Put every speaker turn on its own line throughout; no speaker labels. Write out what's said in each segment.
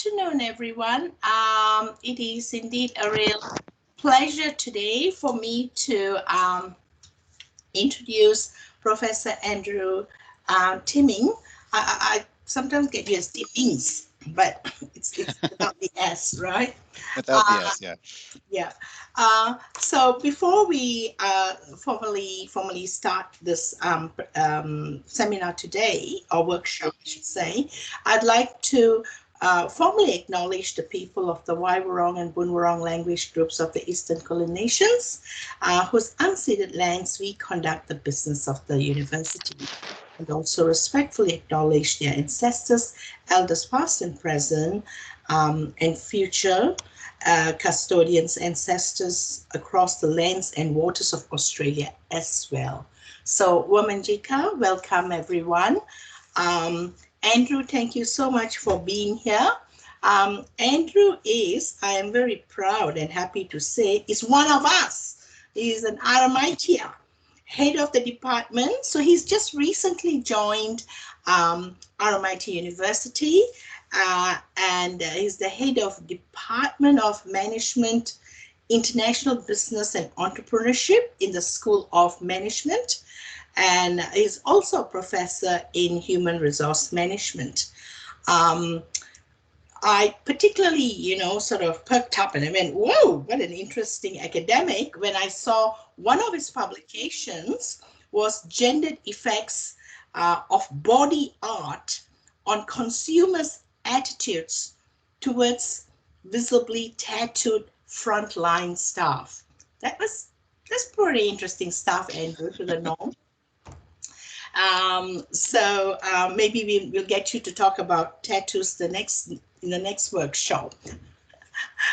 afternoon, everyone. It is indeed a real pleasure today for me to introduce Professor Andrew Timming. I sometimes get used to Timmings, but it's without the S, right?
Without the S, yeah.
Yeah. So before we formally start this seminar today, or workshop, I should say, I'd like to formally acknowledge the people of the Waiwurrung and Bunwurrung language groups of the Eastern Kulin Nations, whose unceded lands we conduct the business of the university, and also respectfully acknowledge their ancestors, elders past and present, and future custodians, ancestors across the lands and waters of Australia as well. So, Womanjika, welcome everyone. Andrew, thank you so much for being here. Andrew is, I am very proud and happy to say, is one of us. He is an RMIT head of the department. So he's just recently joined RMIT University, and he's the head of Department of Management, International Business and Entrepreneurship in the School of Management, and is also a professor in Human Resource Management. I particularly, sort of perked up and I went, whoa, what an interesting academic, when I saw one of his publications was Gendered Effects of Body Art on Consumers' Attitudes Towards Visibly Tattooed Frontline Staff. That's pretty interesting stuff, Andrew, to the norm. So maybe we'll get you to talk about tattoos in the next workshop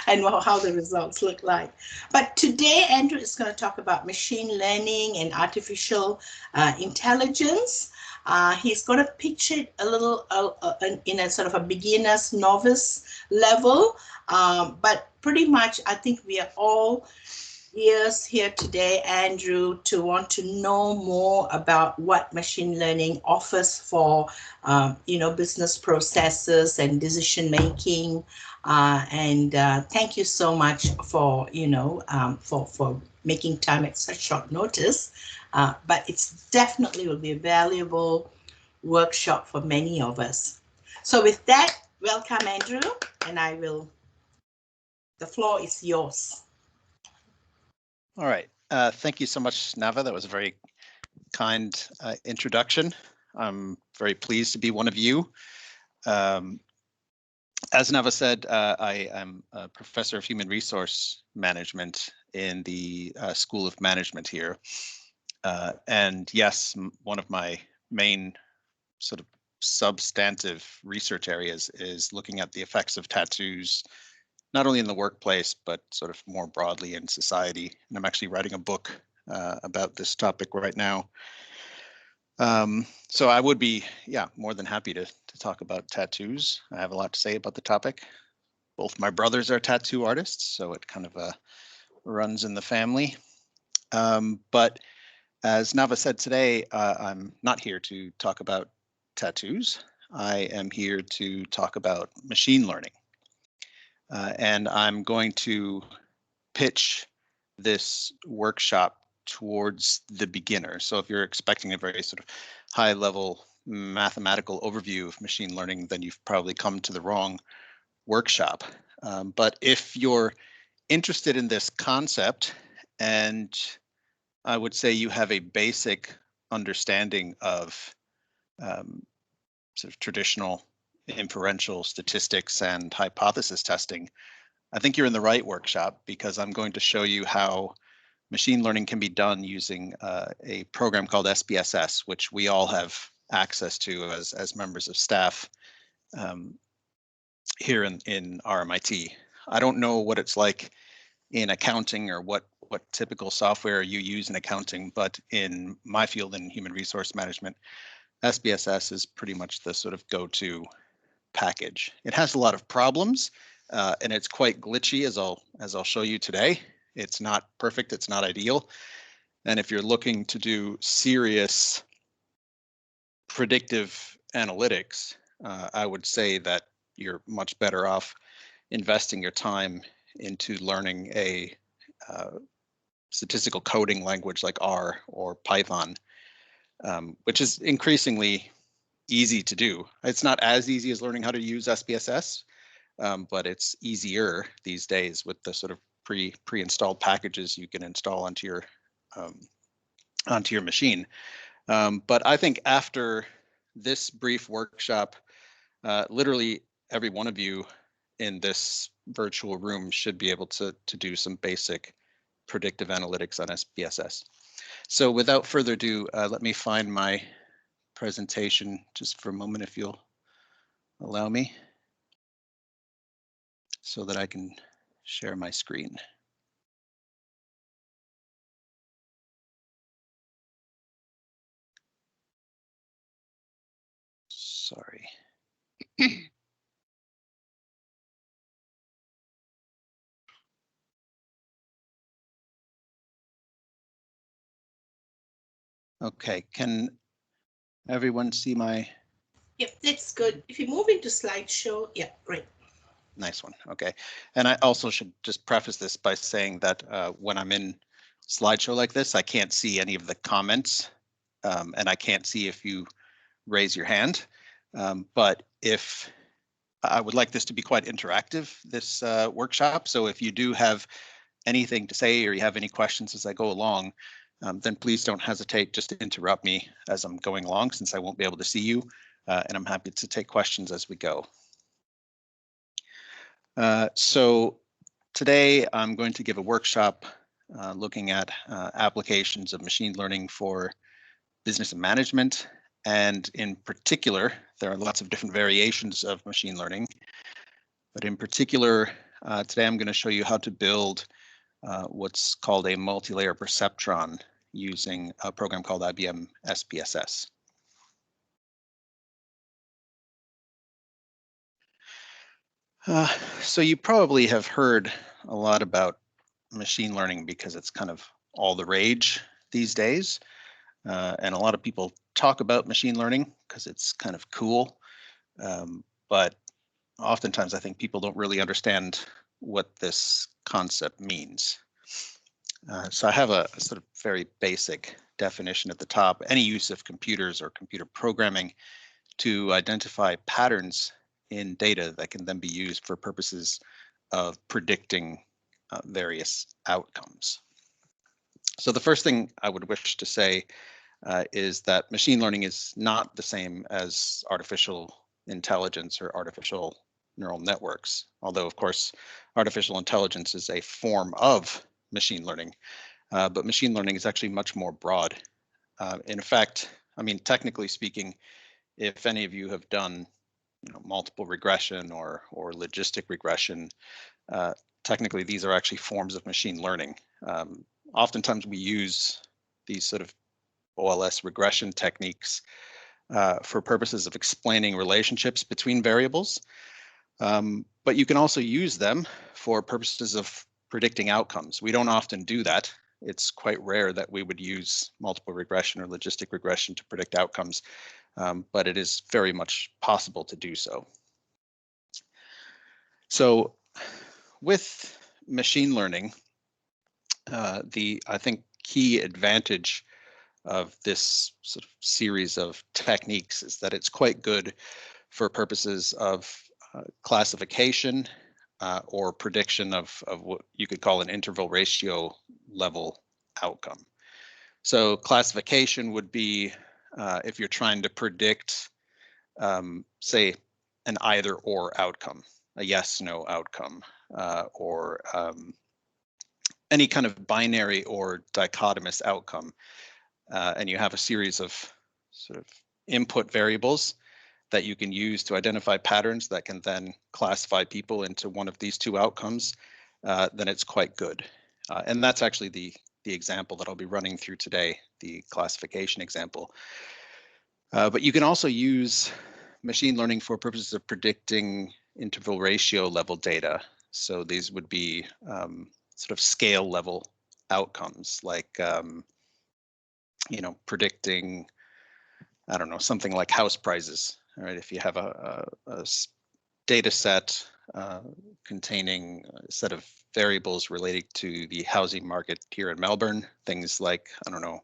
and how the results look like. But today, Andrew is going to talk about machine learning and artificial intelligence. He's going to pitch it a little in a sort of a beginner's novice level, but pretty much I think we are all ears here today, Andrew, to want to know more about what machine learning offers for, business processes and decision making. And thank you so much for, for making time at such short notice. But it's definitely will be a valuable workshop for many of us. So with that, welcome, Andrew, and the floor is yours.
All right. Thank you so much, Nava. That was a very kind introduction. I'm very pleased to be one of you. As Nava said, I am a professor of human resource management in the School of Management here. And yes, one of my main sort of substantive research areas is looking at the effects of tattoos, not only in the workplace, but sort of more broadly in society. And I'm actually writing a book about this topic right now. So I would be, more than happy to talk about tattoos. I have a lot to say about the topic. Both my brothers are tattoo artists, so it kind of runs in the family. But as Nava said today, I'm not here to talk about tattoos. I am here to talk about machine learning. And I'm going to pitch this workshop towards the beginner. So if you're expecting a very sort of high level mathematical overview of machine learning, then you've probably come to the wrong workshop. But if you're interested in this concept, and I would say you have a basic understanding of sort of traditional inferential statistics and hypothesis testing, I think you're in the right workshop, because I'm going to show you how machine learning can be done using a program called SPSS, which we all have access to as members of staff here in RMIT. I don't know what it's like in accounting or what typical software you use in accounting, but in my field in human resource management, SPSS is pretty much the sort of go-to package. It has a lot of problems, and it's quite glitchy, as I'll show you today. It's not perfect, it's not ideal. And if you're looking to do serious predictive analytics, I would say that you're much better off investing your time into learning a statistical coding language like R or Python, which is increasingly easy to do. It's not as easy as learning how to use SPSS, but it's easier these days with the sort of pre-installed packages you can install onto your machine. But I think after this brief workshop, literally every one of you in this virtual room should be able to do some basic predictive analytics on SPSS. So without further ado, let me find my presentation just for a moment, if you'll allow me, so that I can share my screen. Sorry. Okay, can everyone see my?
Yep, that's good. If you move into slideshow, yeah, great.
Nice one. Okay. And I also should just preface this by saying that when I'm in slideshow like this, I can't see any of the comments, and I can't see if you raise your hand. But if I would like this to be quite interactive, this workshop. So if you do have anything to say or you have any questions as I go along, then please don't hesitate just to interrupt me as I'm going along, since I won't be able to see you, and I'm happy to take questions as we go. So today I'm going to give a workshop looking at applications of machine learning for business and management. And in particular, there are lots of different variations of machine learning. But in particular, today I'm going to show you how to build what's called a multilayer perceptron using a program called IBM SPSS. So you probably have heard a lot about machine learning because it's kind of all the rage these days. And a lot of people talk about machine learning because it's kind of cool. But oftentimes I think people don't really understand what this concept means. So I have a sort of very basic definition at the top. Any use of computers or computer programming to identify patterns in data that can then be used for purposes of predicting various outcomes. So the first thing I would wish to say is that machine learning is not the same as artificial intelligence or artificial neural networks, although of course artificial intelligence is a form of machine learning, but machine learning is actually much more broad. In fact, I mean, technically speaking, if any of you have done multiple regression or logistic regression, technically these are actually forms of machine learning. Oftentimes we use these sort of OLS regression techniques for purposes of explaining relationships between variables, but you can also use them for purposes of predicting outcomes. We don't often do that. It's quite rare that we would use multiple regression or logistic regression to predict outcomes, but it is very much possible to do so. So with machine learning, I think key advantage of this sort of series of techniques is that it's quite good for purposes of classification or prediction of what you could call an interval ratio level outcome. So classification would be if you're trying to predict, say, an either or outcome, a yes/no outcome, or any kind of binary or dichotomous outcome. And you have a series of sort of input variables that you can use to identify patterns that can then classify people into one of these two outcomes, then it's quite good. And that's actually the example that I'll be running through today, the classification example. But you can also use machine learning for purposes of predicting interval ratio level data. So these would be sort of scale level outcomes, like predicting, I don't know, something like house prices. All right, if you have a data set containing a set of variables relating to the housing market here in Melbourne. Things like, I don't know,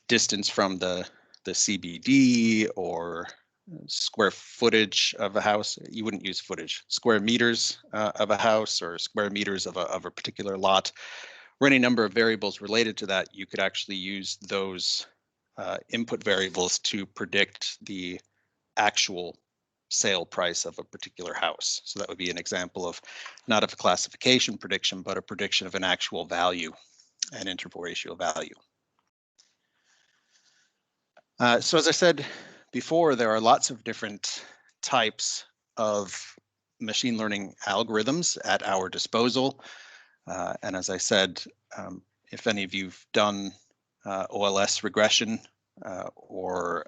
distance from the CBD, or square footage of a house. You wouldn't use footage. Square meters of a house, or square meters of a particular lot, or any number of variables related to that. You could actually use those input variables to predict the actual sale price of a particular house. So that would be an example of not of a classification prediction, but a prediction of an actual value, an interval ratio value. So as I said before, there are lots of different types of machine learning algorithms at our disposal. And as I said, if any of you've done OLS regression or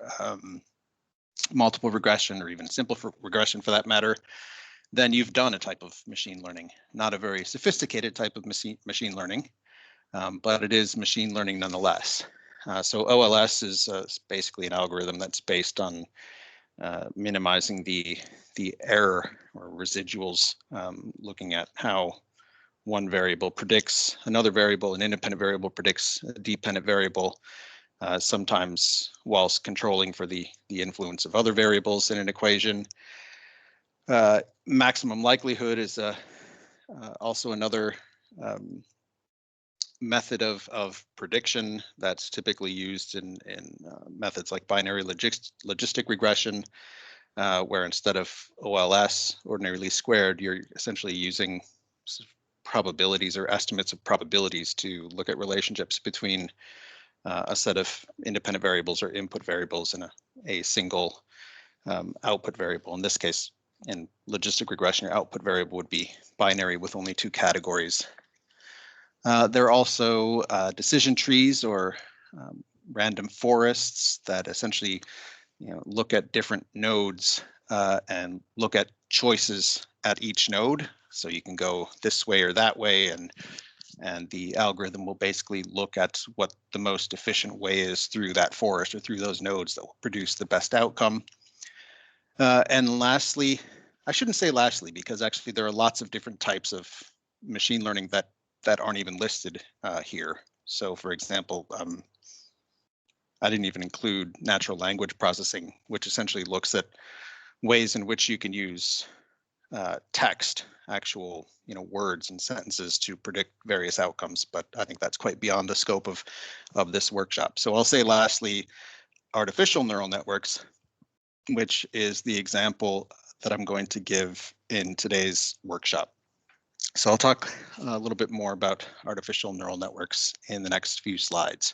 multiple regression, or even simple regression for that matter, then you've done a type of machine learning. Not a very sophisticated type of machine learning, but it is machine learning nonetheless. So OLS is basically an algorithm that's based on minimizing the error or residuals, looking at how one variable predicts another variable, an independent variable predicts a dependent variable, sometimes whilst controlling for the influence of other variables in an equation. Maximum likelihood is also another method of prediction that's typically used in methods like binary logistic regression, where instead of OLS, ordinary least squared, you're essentially using probabilities or estimates of probabilities to look at relationships between a set of independent variables or input variables and a single output variable. In this case, in logistic regression, your output variable would be binary with only two categories. There are also decision trees, or random forests, that essentially look at different nodes and look at choices at each node. So you can go this way or that way, and the algorithm will basically look at what the most efficient way is through that forest or through those nodes that will produce the best outcome. And lastly, I shouldn't say lastly, because actually there are lots of different types of machine learning that aren't even listed here. So for example, I didn't even include natural language processing, which essentially looks at ways in which you can use text, actual words and sentences, to predict various outcomes. But I think that's quite beyond the scope of this workshop. So I'll say lastly, artificial neural networks, which is the example that I'm going to give in today's workshop. So I'll talk a little bit more about artificial neural networks in the next few slides.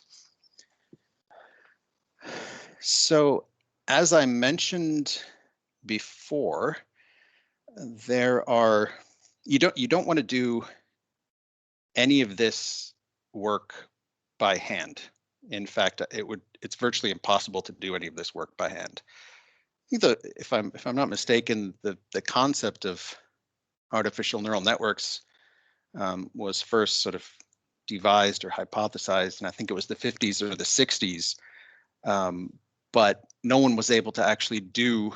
So as I mentioned before, you don't want to do any of this work by hand. In fact, it's virtually impossible to do any of this work by hand. I think if I'm not mistaken, the concept of artificial neural networks was first sort of devised or hypothesized, and I think it was the 50s or the 60s, but no one was able to actually do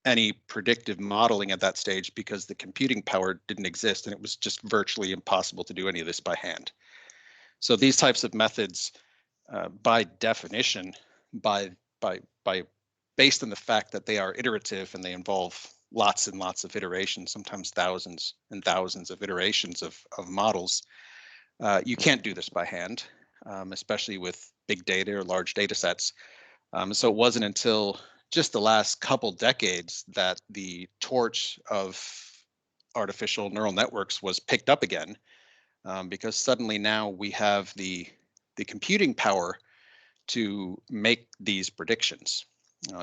any predictive modeling at that stage because the computing power didn't exist, and it was just virtually impossible to do any of this by hand. So these types of methods, by definition, based on the fact that they are iterative and they involve lots and lots of iterations, sometimes thousands and thousands of iterations of models, you can't do this by hand, especially with big data or large data sets. So it wasn't until just the last couple decades that the torch of artificial neural networks was picked up again, because suddenly now we have the computing power to make these predictions,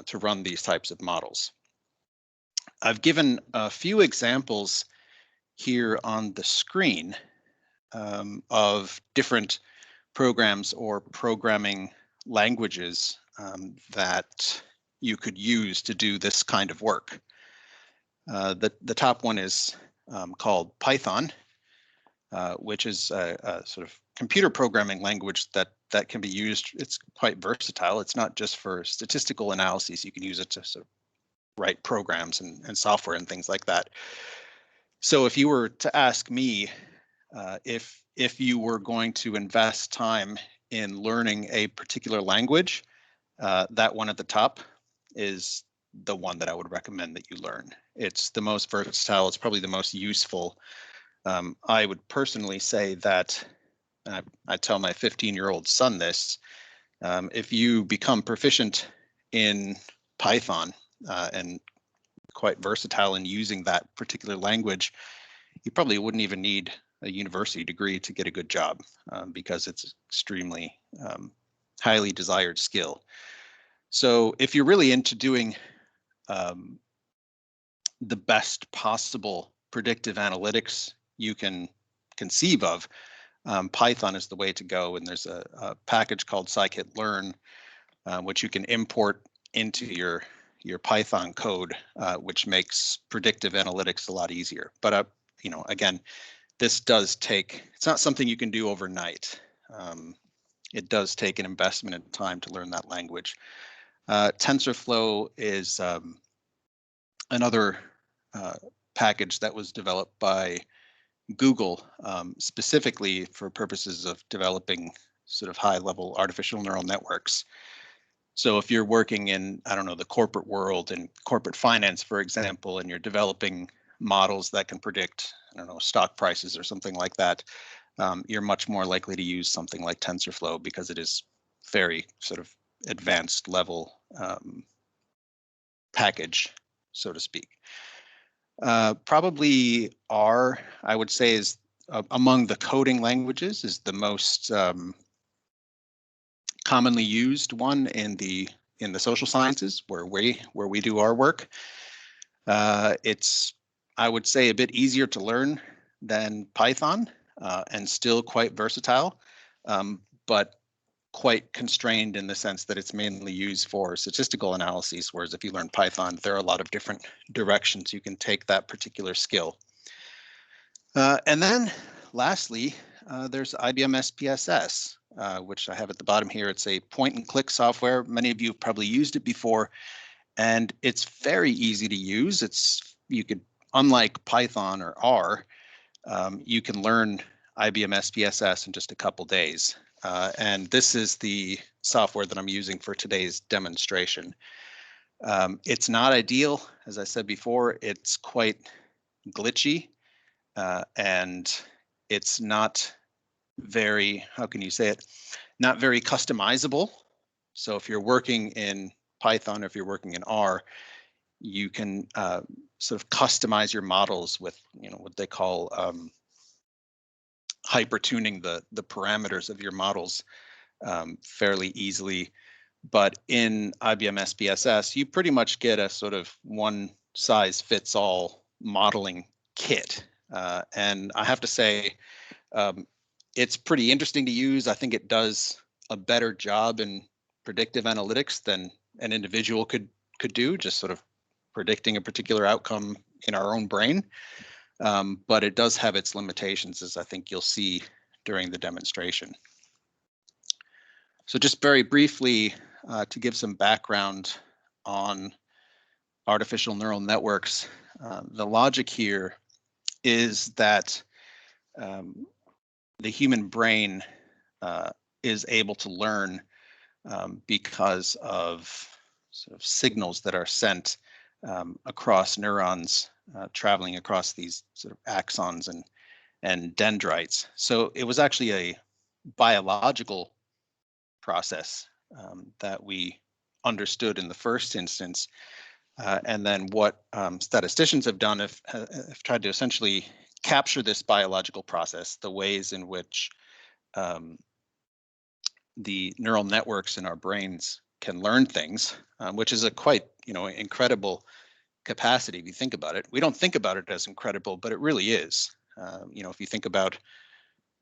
to run these types of models. I've given a few examples here on the screen of different programs or programming languages that you could use to do this kind of work. The top one is called Python, which is a sort of computer programming language that can be used. It's quite versatile. It's not just for statistical analyses. You can use it to sort of write programs and software and things like that. So if you were to ask me if you were going to invest time in learning a particular language, that one at the top is the one that I would recommend that you learn. It's the most versatile. It's probably the most useful. I would personally say that, I tell my 15-year-old son this, if you become proficient in Python and quite versatile in using that particular language, you probably wouldn't even need a university degree to get a good job because it's extremely highly desired skill. So if you're really into doing the best possible predictive analytics you can conceive of, Python is the way to go. And there's a package called scikit-learn, which you can import into your Python code, which makes predictive analytics a lot easier. But you know, again, this does take, it's not something you can do overnight. It does take an investment in time to learn that language. TensorFlow is another package that was developed by Google specifically for purposes of developing sort of high-level artificial neural networks. So if you're working in, I don't know, the corporate world and corporate finance, for example, and you're developing models that can predict, I don't know, stock prices or something like that, you're much more likely to use something like TensorFlow because it is very sort of advanced level package, so to speak. Probably R, I would say, is among the coding languages, is the most commonly used one in the social sciences where we do our work. It's, I would say, a bit easier to learn than Python and still quite versatile, but quite constrained in the sense that it's mainly used for statistical analyses, whereas if you learn Python, there are a lot of different directions you can take that particular skill. And then lastly, there's IBM SPSS, which I have at the bottom here. It's a point-and-click software. Many of you have probably used it before, and it's very easy to use. You could, unlike Python or R, you can learn IBM SPSS in just a couple days. And this is the software that I'm using for today's demonstration. It's not ideal, as I said before. It's quite glitchy, and it's not very, how can you say it, not very customizable. So if you're working in Python or if you're working in R, you can sort of customize your models with, you know, what they call hyper-tuning the parameters of your models fairly easily. But in IBM SPSS, you pretty much get a sort of one-size-fits-all modeling kit. And I have to say, it's pretty interesting to use. I think it does a better job in predictive analytics than an individual could do, just sort of predicting a particular outcome in our own brain. But it does have its limitations, as I think you'll see during the demonstration. So just very briefly, to give some background on artificial neural networks, the logic here is that the human brain is able to learn because of sort of signals that are sent across neurons traveling across these sort of axons and dendrites. So it was actually a biological process that we understood in the first instance. And then what statisticians have done have tried to essentially capture this biological process, the ways in which the neural networks in our brains can learn things, which is a quite, you know, incredible capacity if you think about it. We don't think about it as incredible, but it really is. You know, if you think about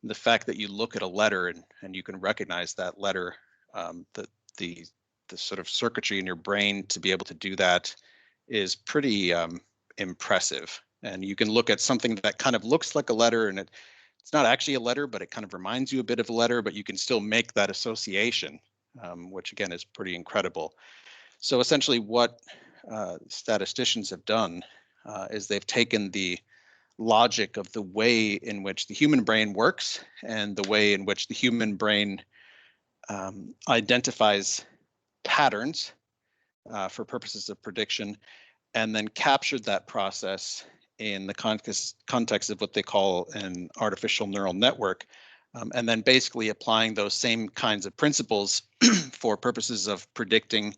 the fact that you look at a letter and you can recognize that letter, the sort of circuitry in your brain to be able to do that is pretty impressive. And you can look at something that kind of looks like a letter and it's not actually a letter, but it kind of reminds you a bit of a letter, but you can still make that association, which again is pretty incredible. So essentially what statisticians have done is they've taken the logic of the way in which the human brain works and the way in which the human brain identifies patterns for purposes of prediction, and then captured that process in the context of what they call an artificial neural network, and then basically applying those same kinds of principles for purposes of predicting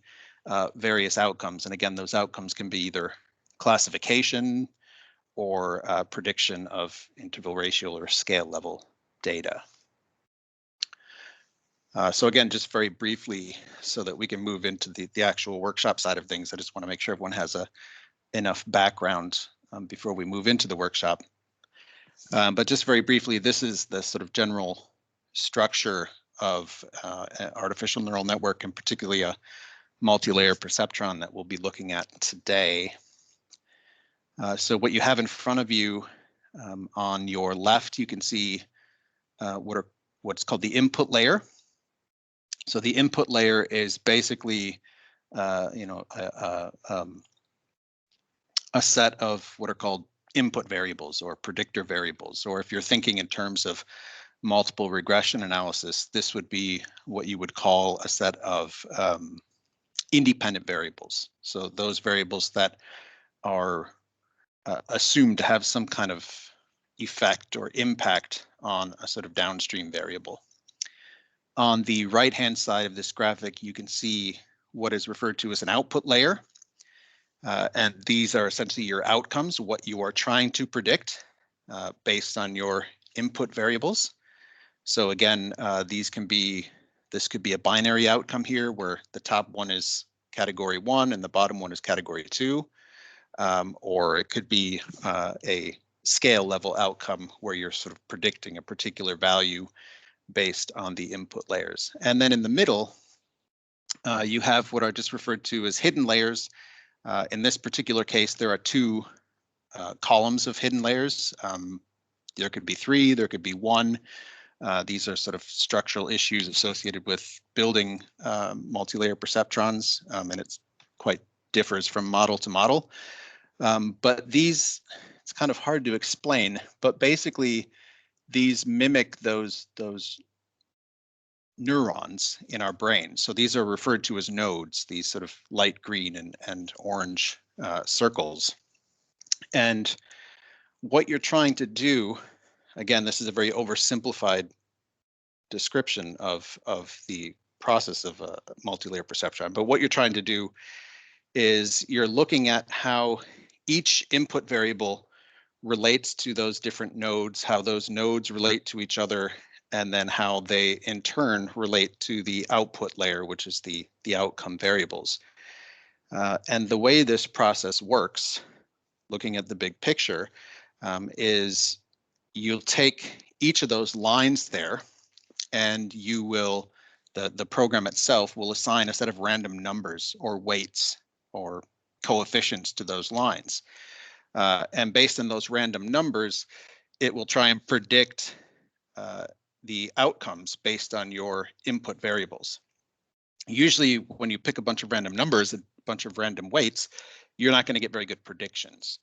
various outcomes. And again, those outcomes can be either classification or prediction of interval ratio or scale level data. So again, just very briefly, so that we can move into the actual workshop side of things, I just want to make sure everyone has enough background before we move into the workshop. But just very briefly, this is the sort of general structure of an artificial neural network, and particularly a multi-layer perceptron that we'll be looking at today. So what you have in front of you on your left, you can see what's called the input layer. So the input layer is basically, a set of what are called input variables or predictor variables, or if you're thinking in terms of multiple regression analysis, this would be what you would call a set of independent variables. So those variables that are assumed to have some kind of effect or impact on a sort of downstream variable. On the right-hand side of this graphic, you can see what is referred to as an output layer. And these are essentially your outcomes, what you are trying to predict based on your input variables. So again, this could be a binary outcome here where the top one is category 1 and the bottom one is category 2. Or it could be a scale level outcome where you're sort of predicting a particular value based on the input layers. And then in the middle, you have what are just referred to as hidden layers. In this particular case, there are two columns of hidden layers. There could be 3, there could be 1. These are sort of structural issues associated with building multi-layer perceptrons, and it quite differs from model to model. But these, it's kind of hard to explain, but basically these mimic those neurons in our brain. So these are referred to as nodes, these sort of light green and orange circles. And what you're trying to do, again, this is a very oversimplified description of the process of a multi-layer perceptron, but what you're trying to do is you're looking at how each input variable relates to those different nodes, how those nodes relate to each other, and then how they in turn relate to the output layer, which is the outcome variables. And the way this process works, looking at the big picture, is you'll take each of those lines there, and you will, the program itself will assign a set of random numbers or weights or coefficients to those lines. And based on those random numbers, it will try and predict the outcomes based on your input variables. Usually when you pick a bunch of random numbers, a bunch of random weights, you're not going to get very good predictions.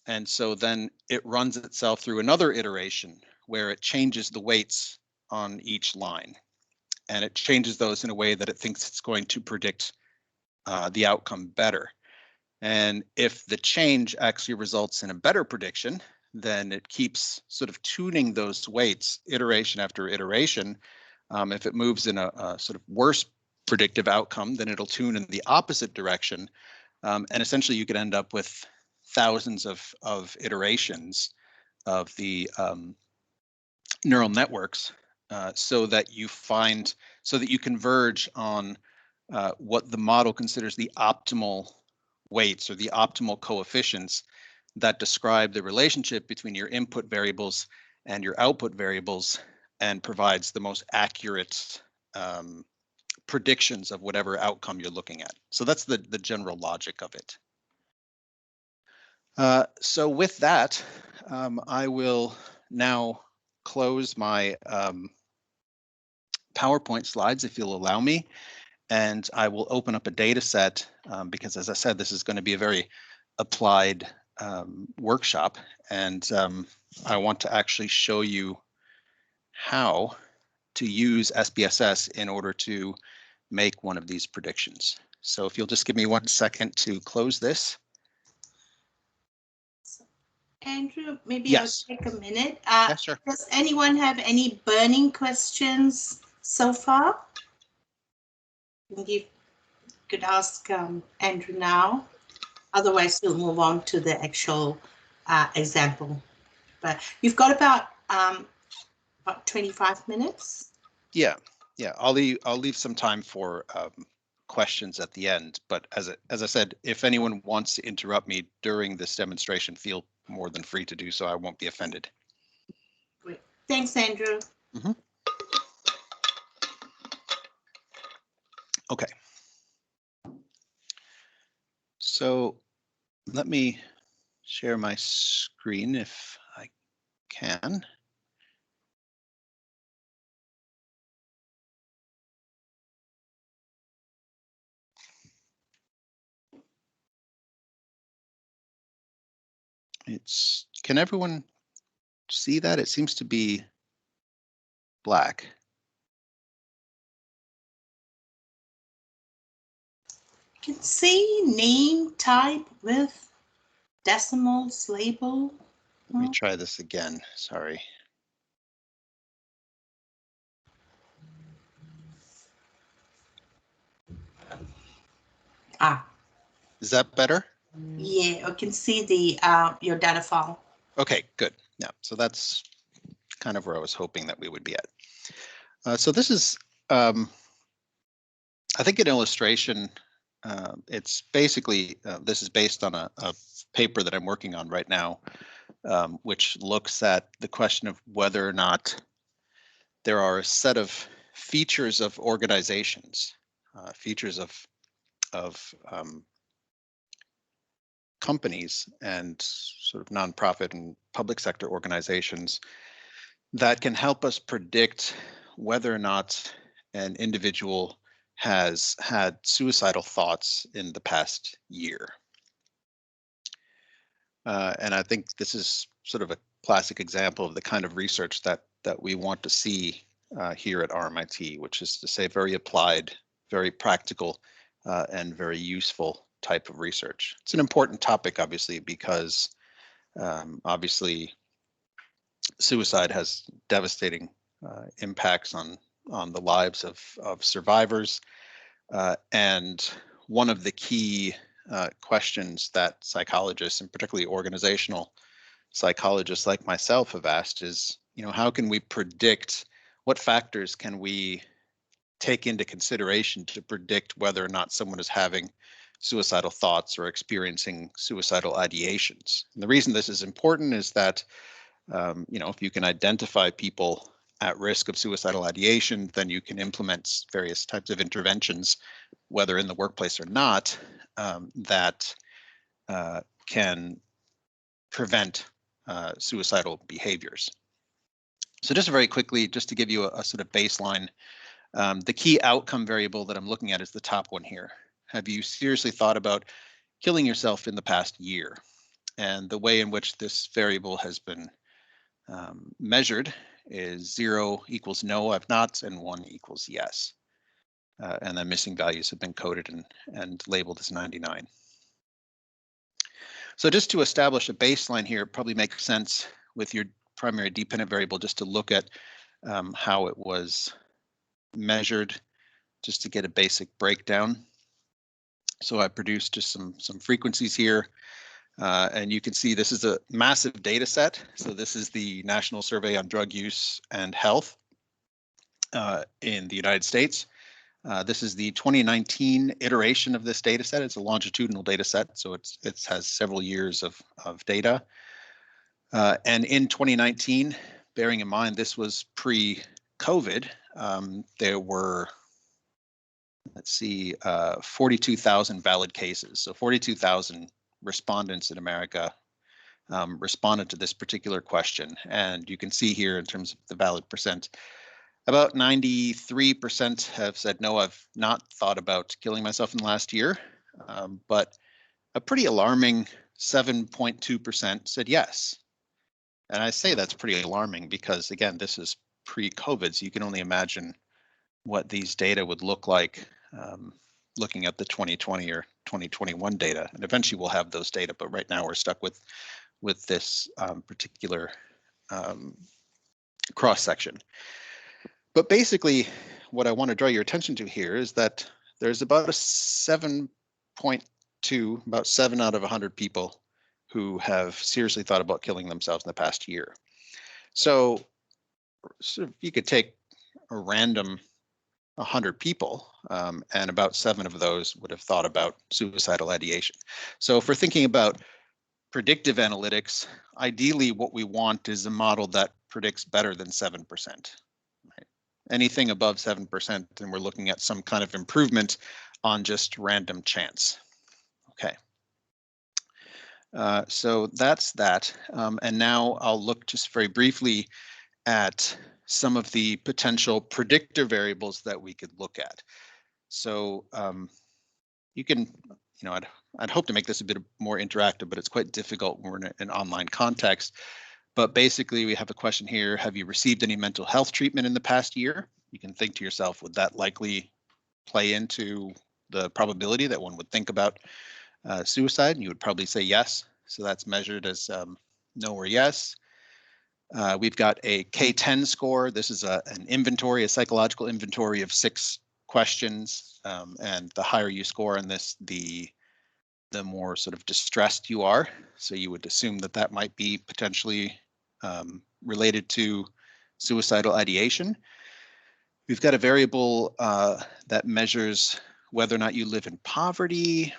And so then it runs itself through another iteration where it changes the weights on each line. And it changes those in a way that it thinks it's going to predict the outcome better. And if the change actually results in a better prediction, then it keeps sort of tuning those weights iteration after iteration. If it moves in a sort of worse predictive outcome, then it'll tune in the opposite direction. And essentially you could end up with thousands of iterations of the neural networks so that you converge on what the model considers the optimal weights or the optimal coefficients that describe the relationship between your input variables and your output variables and provides the most accurate predictions of whatever outcome you're looking at. So that's the general logic of it. So with that, I will now close my PowerPoint slides, if you'll allow me, and I will open up a data set because, as I said, this is going to be a very applied workshop, and I want to actually show you how to use SPSS in order to make one of these predictions. So if you'll just give me 1 second to close this.
Andrew, maybe
Yes.
I'll take a minute.
Yeah, sure.
Does anyone have any burning questions so far? You could ask Andrew now. Otherwise, we'll move on to the actual example. But you've got about 25 minutes.
Yeah, I'll leave some time for questions at the end. But as I said, if anyone wants to interrupt me during this demonstration, feel more than free to do so. I won't be offended.
Great. Thanks, Andrew.
Mm-hmm. Okay. So let me share my screen if I can. Can everyone see that? It seems to be black.
You can see name, type, with decimals, label.
Let me try this again. Sorry. Is that better?
Yeah, I can see the your data file.
Okay, good. Yeah, so that's kind of where I was hoping that we would be at. So this is, I think, an illustration. It's basically, this is based on a paper that I'm working on right now, which looks at the question of whether or not there are a set of features of organizations, features of companies and sort of nonprofit and public sector organizations that can help us predict whether or not an individual has had suicidal thoughts in the past year. And I think this is sort of a classic example of the kind of research that we want to see here at RMIT, which is to say very applied, very practical, and very useful type of research. It's an important topic, obviously, because obviously suicide has devastating impacts on the lives of survivors, and one of the key questions that psychologists, and particularly organizational psychologists like myself, have asked is, how can we predict, what factors can we take into consideration to predict whether or not someone is having suicidal thoughts or experiencing suicidal ideations? And the reason this is important is that if you can identify people at risk of suicidal ideation, then you can implement various types of interventions, whether in the workplace or not, that can prevent suicidal behaviors. So just very quickly, just to give you a sort of baseline, the key outcome variable that I'm looking at is the top one here. Have you seriously thought about killing yourself in the past year? And the way in which this variable has been measured is 0 equals no, I've not, and 1 equals yes. And then missing values have been coded and labeled as 99. So just to establish a baseline here, it probably makes sense with your primary dependent variable just to look at how it was measured, just to get a basic breakdown. So I produced just some frequencies here. And you can see this is a massive data set. So this is the National Survey on Drug Use and Health in the United States. This is the 2019 iteration of this data set. It's a longitudinal data set, so it has several years of data. And in 2019, bearing in mind this was pre-COVID, there were, let's see, 42,000 valid cases. So 42,000 respondents in America responded to this particular question. And you can see here in terms of the valid percent, About 93% have said, no, I've not thought about killing myself in the last year, but a pretty alarming 7.2% said yes. And I say that's pretty alarming because, again, this is pre-COVID, so you can only imagine what these data would look like looking at the 2020 or 2021 data. And eventually we'll have those data, but right now we're stuck with this particular cross-section. But basically, what I want to draw your attention to here is that there's about a 7.2, about 7 out of 100 people who have seriously thought about killing themselves in the past year. So you could take a random 100 people, and about 7 of those would have thought about suicidal ideation. So if we're thinking about predictive analytics, ideally what we want is a model that predicts better than 7%. Right? Anything above 7%, and we're looking at some kind of improvement on just random chance. Okay. So that's that. And now I'll look just very briefly at some of the potential predictor variables that we could look at. So you can, I'd hope to make this a bit more interactive, but it's quite difficult when we're in an online context. But basically, we have a question here. Have you received any mental health treatment in the past year? You can think to yourself, would that likely play into the probability that one would think about suicide? And you would probably say yes. So that's measured as no or yes. We've got a K10 score. This is an inventory, a psychological inventory of 6 questions. And the higher you score on this, the more sort of distressed you are. So you would assume that that might be potentially related to suicidal ideation. We've got a variable that measures whether or not you live in poverty.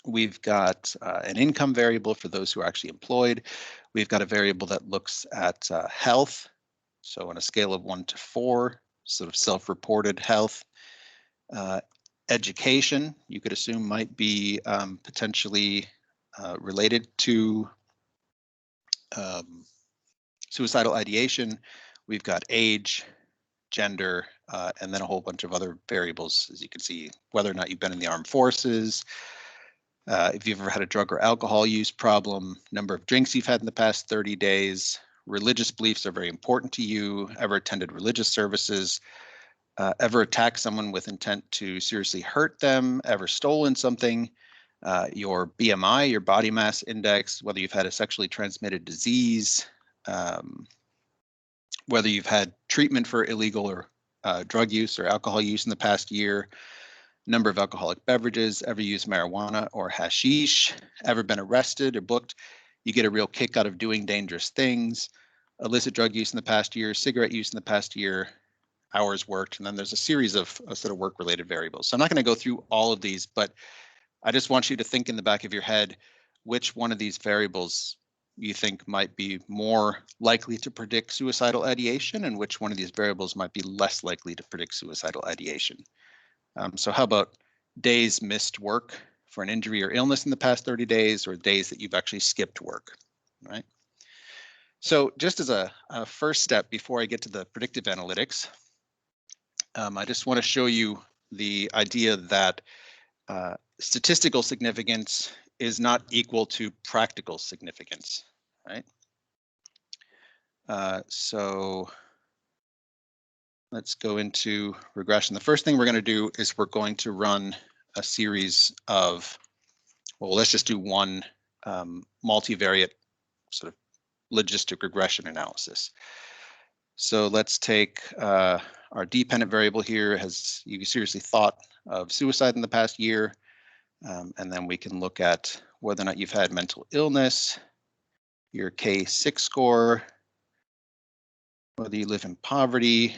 We've got an income variable for those who are actually employed. We've got a variable that looks at health. So on a scale of 1 to 4, sort of self-reported health. Education, you could assume, might be potentially related to suicidal ideation. We've got age, gender, and then a whole bunch of other variables, as you can see, whether or not you've been in the armed forces, if you've ever had a drug or alcohol use problem, number of drinks you've had in the past 30 days, religious beliefs are very important to you, ever attended religious services, ever attacked someone with intent to seriously hurt them, ever stolen something, your BMI, your body mass index, whether you've had a sexually transmitted disease, whether you've had treatment for illegal or drug use or alcohol use in the past year, number of alcoholic beverages, ever used marijuana or hashish, ever been arrested or booked. You get a real kick out of doing dangerous things, illicit drug use in the past year, cigarette use in the past year, hours worked, and then there's a series of sort of work-related variables. So I'm not going to go through all of these, but I just want you to think in the back of your head which one of these variables you think might be more likely to predict suicidal ideation and which one of these variables might be less likely to predict suicidal ideation. So how about days missed work for an injury or illness in the past 30 days, or days that you've actually skipped work, right? So just as a first step before I get to the predictive analytics, I just want to show you the idea that statistical significance is not equal to practical significance, right? So let's go into regression. The first thing we're going to do is we're going to run a series of, well, let's just do one multivariate sort of logistic regression analysis. So let's take our dependent variable here. Has you seriously thought of suicide in the past year? And then we can look at whether or not you've had mental illness, your K6 score, whether you live in poverty,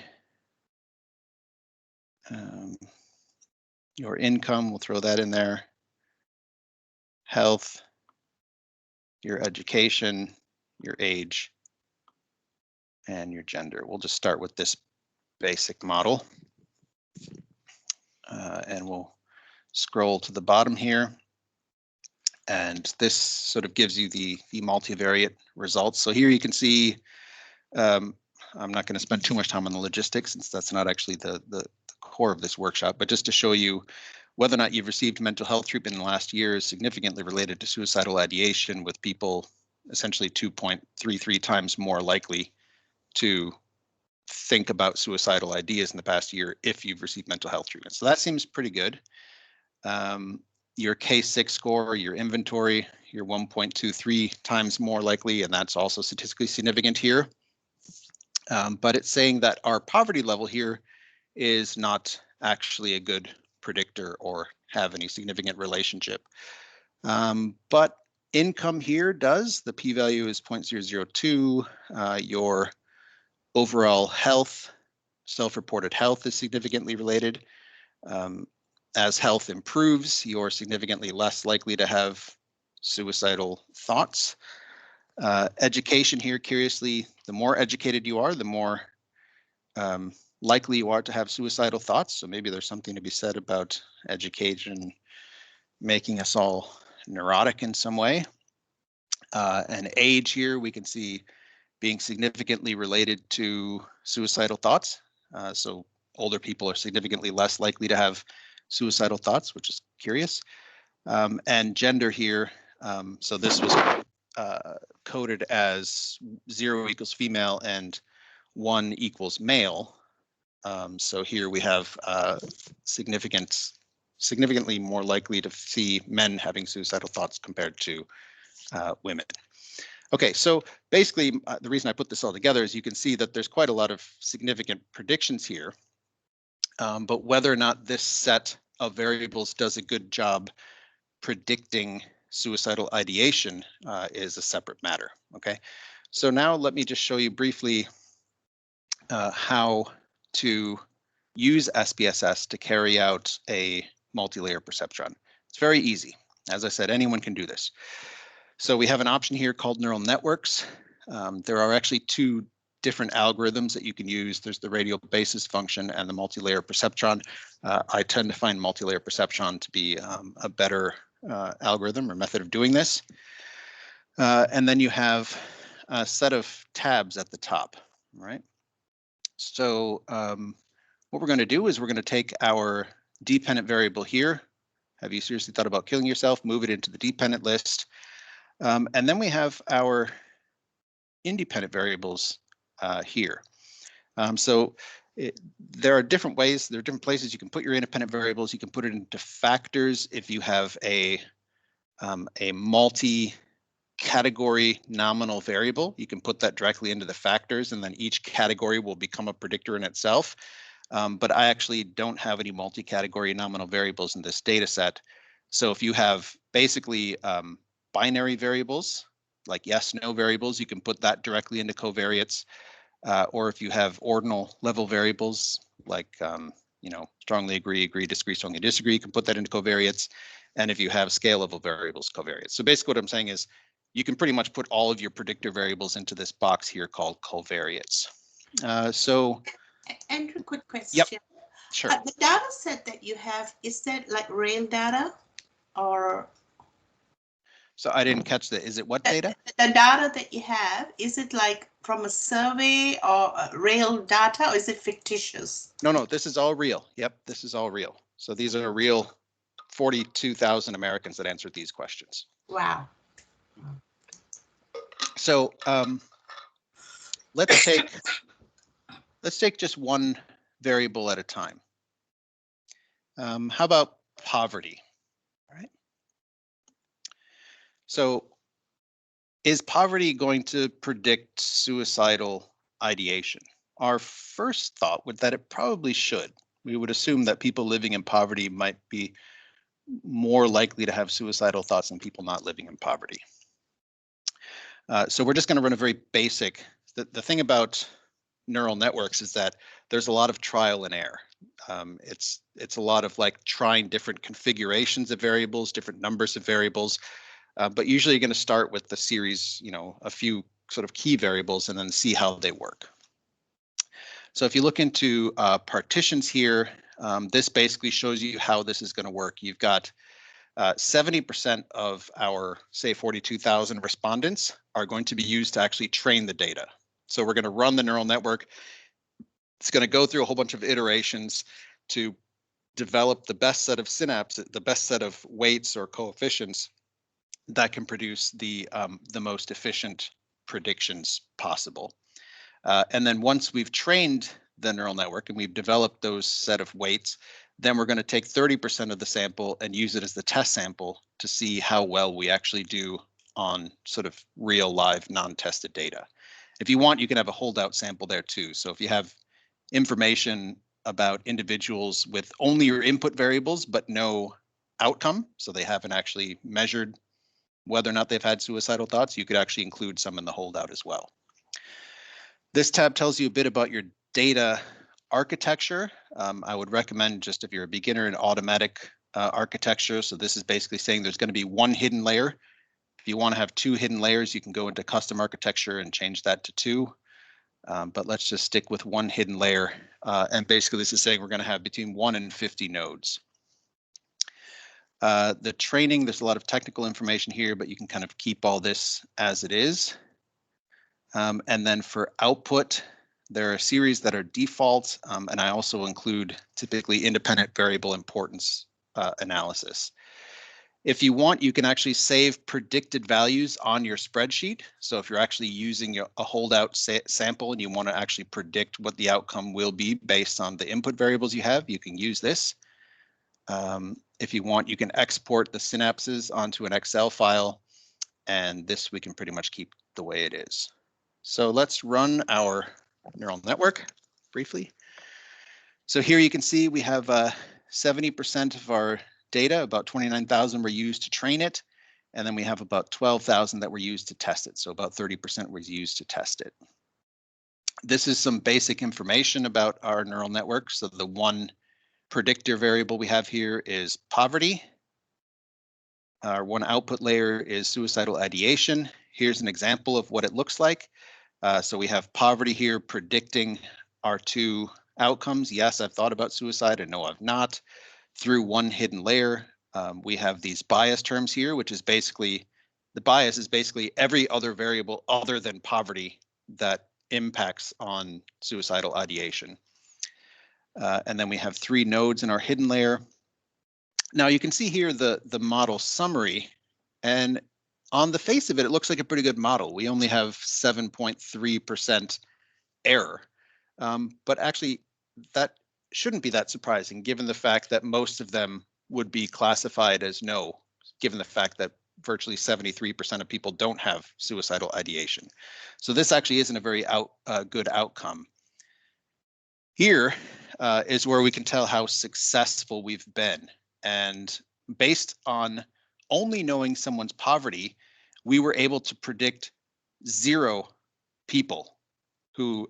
your income, we'll throw that in there, health, your education, your age, and your gender. We'll just start with this basic model, and we'll scroll to the bottom here. And this sort of gives you the multivariate results. So here you can see I'm not going to spend too much time on the logistics since that's not actually the core of this workshop, but just to show you whether or not you've received mental health treatment in the last year is significantly related to suicidal ideation, with people essentially 2.33 times more likely to think about suicidal ideas in the past year if you've received mental health treatment. So that seems pretty good. Your K6 score, your inventory, you're 1.23 times more likely, and that's also statistically significant here. But it's saying that our poverty level here is not actually a good predictor or have any significant relationship. But income here does. The p-value is 0.002. Your overall health, self-reported health is significantly related. As health improves, you're significantly less likely to have suicidal thoughts. Education here, curiously, the more educated you are, the more likely you are to have suicidal thoughts. So maybe there's something to be said about education making us all neurotic in some way. And age here, we can see being significantly related to suicidal thoughts. So older people are significantly less likely to have suicidal thoughts, which is curious. And gender here, so this was coded as 0 equals female and 1 equals male. So here we have significantly more likely to see men having suicidal thoughts compared to women. Okay, so basically the reason I put this all together is you can see that there's quite a lot of significant predictions here, but whether or not this set of variables does a good job predicting suicidal ideation is a separate matter. Okay, so now let me just show you briefly how to use SPSS to carry out a multi-layer perceptron. It's very easy. As I said, anyone can do this. So we have an option here called neural networks. There are actually 2 different algorithms that you can use. There's the radial basis function and the multi-layer perceptron. I tend to find multi-layer perceptron to be a better algorithm or method of doing this. And then you have a set of tabs at the top, right? So what we're going to do is we're going to take our dependent variable here. Have you seriously thought about killing yourself? Move it into the dependent list. And then we have our independent variables here. There are different ways, there are different places you can put your independent variables. You can put it into factors if you have a multi-category nominal variable. You can put that directly into the factors, and then each category will become a predictor in itself. But I actually don't have any multi-category nominal variables in this data set. So if you have basically binary variables, like yes, no variables, you can put that directly into covariates. Or if you have ordinal level variables, like strongly agree, disagree, strongly disagree, you can put that into covariates. And if you have scale level variables, covariates. So basically what I'm saying is you can pretty much put all of your predictor variables into this box here called covariates.
Andrew, quick question.
Yep, sure.
The data set that you have, is that like real data or?
So I didn't catch that. Is it what data?
The data that you have, is it like from a survey or real data, or is it fictitious?
No, this is all real. Yep, this is all real. So these are real 42,000 Americans that answered these questions.
Wow.
So let's take just one variable at a time. How about poverty? All right. So is poverty going to predict suicidal ideation? Our first thought would that it probably should. We would assume that people living in poverty might be more likely to have suicidal thoughts than people not living in poverty. So we're just going to run a very basic, the thing about neural networks is that there's a lot of trial and error. It's a lot of like trying different configurations of variables, different numbers of variables, but usually you're going to start with the series, a few sort of key variables and then see how they work. So if you look into partitions here, this basically shows you how this is going to work. You've got 70% of our, say, 42,000 respondents are going to be used to actually train the data. So we're going to run the neural network. It's going to go through a whole bunch of iterations to develop the best set of synapses, the best set of weights or coefficients that can produce the most efficient predictions possible. And then once we've trained the neural network and we've developed those set of weights, then we're going to take 30% of the sample and use it as the test sample to see how well we actually do on sort of real live non-tested data. If you want, you can have a holdout sample there too. So if you have information about individuals with only your input variables but no outcome, so they haven't actually measured whether or not they've had suicidal thoughts, you could actually include some in the holdout as well. This tab tells you a bit about your data architecture. I would recommend, just if you're a beginner, an automatic architecture. So this is basically saying there's going to be one hidden layer. If you want to have 2 hidden layers, you can go into custom architecture and change that to 2. But let's just stick with 1 hidden layer. And basically this is saying we're going to have between 1 and 50 nodes. The training, there's a lot of technical information here, but you can kind of keep all this as it is. And then for output, there are a series that are default, and I also include typically independent variable importance analysis. If you want, you can actually save predicted values on your spreadsheet. So if you're actually using a holdout sample and you want to actually predict what the outcome will be based on the input variables you have, you can use this. If you want, you can export the synapses onto an Excel file, and this we can pretty much keep the way it is. So let's run our neural network briefly. So here you can see we have 70% of our data, about 29,000 were used to train it, and then we have about 12,000 that were used to test it. So about 30% was used to test it. This is some basic information about our neural network. So the one predictor variable we have here is poverty. Our one output layer is suicidal ideation. Here's an example of what it looks like. So we have poverty here predicting our 2 outcomes. Yes, I've thought about suicide, and no, I've not. Through one hidden layer, we have these bias terms here, which is basically, the bias is basically every other variable other than poverty that impacts on suicidal ideation. And then we have 3 nodes in our hidden layer. Now you can see here the model summary, and on the face of it, it looks like a pretty good model. We only have 7.3% error, but actually that shouldn't be that surprising given the fact that most of them would be classified as no, given the fact that virtually 73% of people don't have suicidal ideation. So this actually isn't a very good outcome. Here is where we can tell how successful we've been. And based on only knowing someone's poverty, we were able to predict 0 people who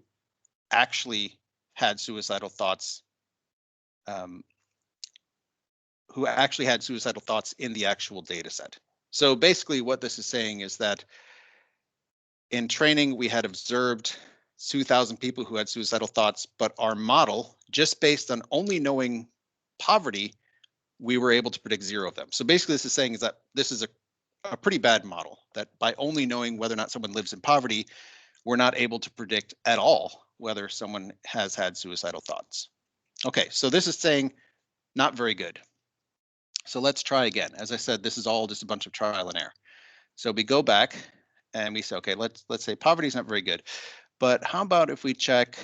actually had suicidal thoughts, in the actual data set. So basically what this is saying is that in training, we had observed 2,000 people who had suicidal thoughts, but our model, just based on only knowing poverty, we were able to predict 0 of them. So basically this is saying is that this is a pretty bad model, that by only knowing whether or not someone lives in poverty, we're not able to predict at all whether someone has had suicidal thoughts. Okay, so this is saying not very good. So let's try again. As I said, this is all just a bunch of trial and error. So we go back and we say, okay, let's say poverty is not very good, but how about if we check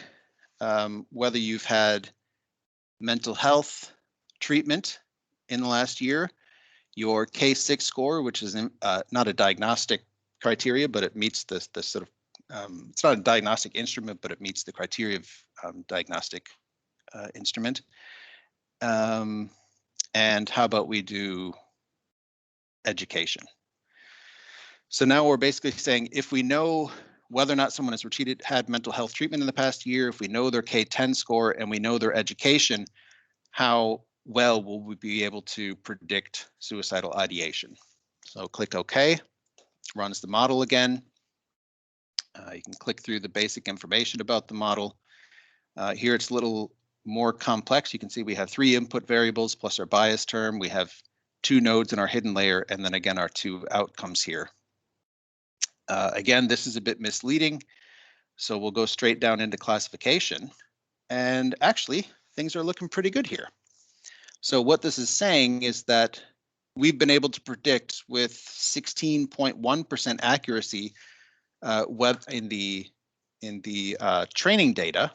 whether you've had mental health treatment in the last year, your K6 score, which is not a diagnostic criteria, but it meets the sort of, it's not a diagnostic instrument, but it meets the criteria of diagnostic instrument. And how about we do education? So now we're basically saying if we know whether or not someone has had mental health treatment in the past year, if we know their K10 score and we know their education, how well will we be able to predict suicidal ideation? So click OK, runs the model again. You can click through the basic information about the model. Here it's a little more complex. You can see we have 3 input variables plus our bias term. We have 2 nodes in our hidden layer, and then again our 2 outcomes here. Again, this is a bit misleading. So we'll go straight down into classification. And actually, things are looking pretty good here. So what this is saying is that we've been able to predict with 16.1% accuracy in the training data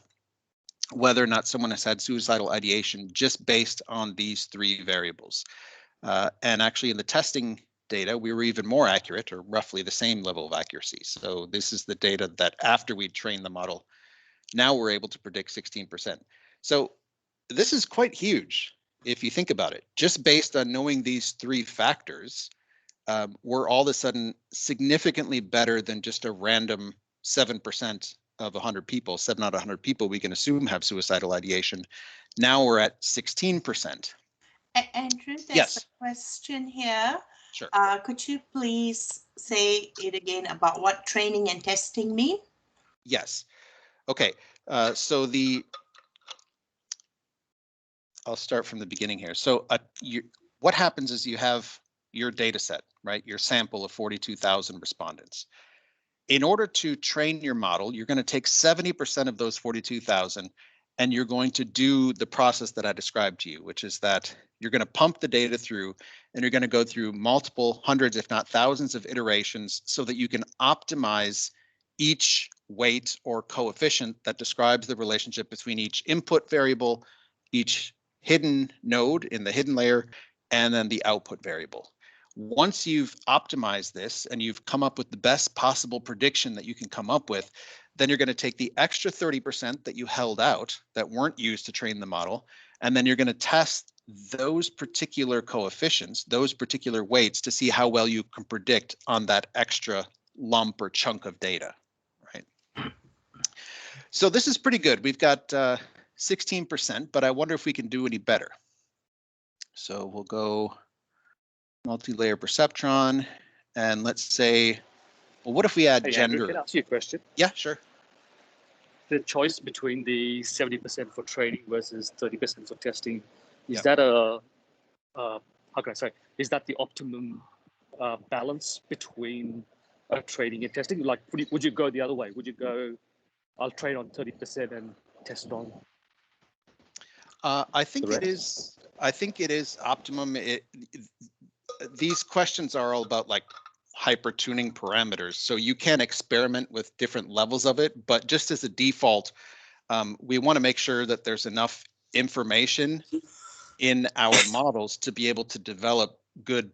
whether or not someone has had suicidal ideation just based on these three variables. And actually in the testing data, we were even more accurate, or roughly the same level of accuracy. So this is the data that after we trained the model, now we're able to predict 16%. So this is quite huge if you think about it. Just based on knowing these three factors, we're all of a sudden significantly better than just a random 7% of 100 people, 7 out of 100 people we can assume have suicidal ideation. Now we're at 16%.
Andrew, there's
Yes.
a question here.
Sure.
Could you please say it again about what training and testing mean?
Yes. Okay. So I'll start from the beginning here. So what happens is you have your data set, right? Your sample of 42,000 respondents. In order to train your model, you're going to take 70% of those 42,000 and you're going to do the process that I described to you, which is that you're going to pump the data through and you're going to go through multiple hundreds, if not thousands of iterations so that you can optimize each weight or coefficient that describes the relationship between each input variable, each hidden node in the hidden layer, and then the output variable. Once you've optimized this and you've come up with the best possible prediction that you can come up with, then you're going to take the extra 30% that you held out that weren't used to train the model, and then you're going to test those particular coefficients, those particular weights to see how well you can predict on that extra lump or chunk of data, right? So this is pretty good. We've got 16%, but I wonder if we can do any better. So we'll go Multilayer Perceptron, and let's say, well, what if we add gender?
Andrew, can I ask you a question?
Yeah, sure.
The choice between the 70% for training versus 30% for testing, is
Yep.
that a, how can I say, is that the optimum balance between training and testing? Like, would you go the other way? Would you go, I'll train on 30% and test on?
I think it is. I think it is optimum. These questions are all about like hyper tuning parameters, so you can experiment with different levels of it. But just as a default, we want to make sure that there's enough information in our models to be able to develop good,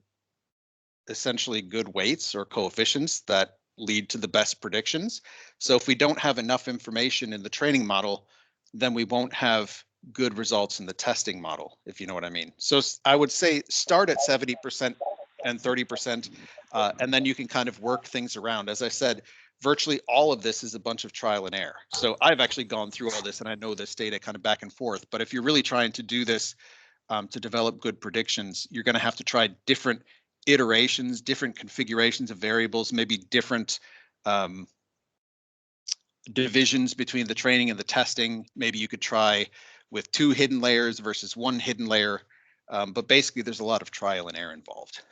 essentially good weights or coefficients that lead to the best predictions. So if we don't have enough information in the training model, then we won't have good results in the testing model, if you know what I mean. So I would say start at 70% and 30%, and then you can kind of work things around. As I said, virtually all of this is a bunch of trial and error. So I've actually gone through all this and I know this data kind of back and forth, but if you're really trying to do this to develop good predictions, you're going to have to try different iterations, different configurations of variables, maybe different divisions between the training and the testing. Maybe you could try with 2 hidden layers versus 1 hidden layer. But basically, there's a lot of trial and error involved.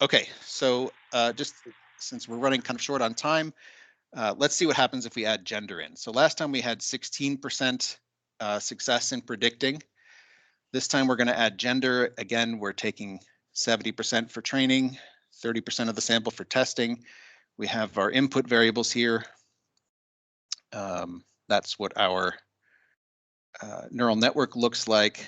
Okay, so just since we're running kind of short on time, let's see what happens if we add gender in. So last time we had 16% success in predicting. This time we're going to add gender. Again, we're taking 70% for training, 30% of the sample for testing. We have our input variables here. That's what our neural network looks like.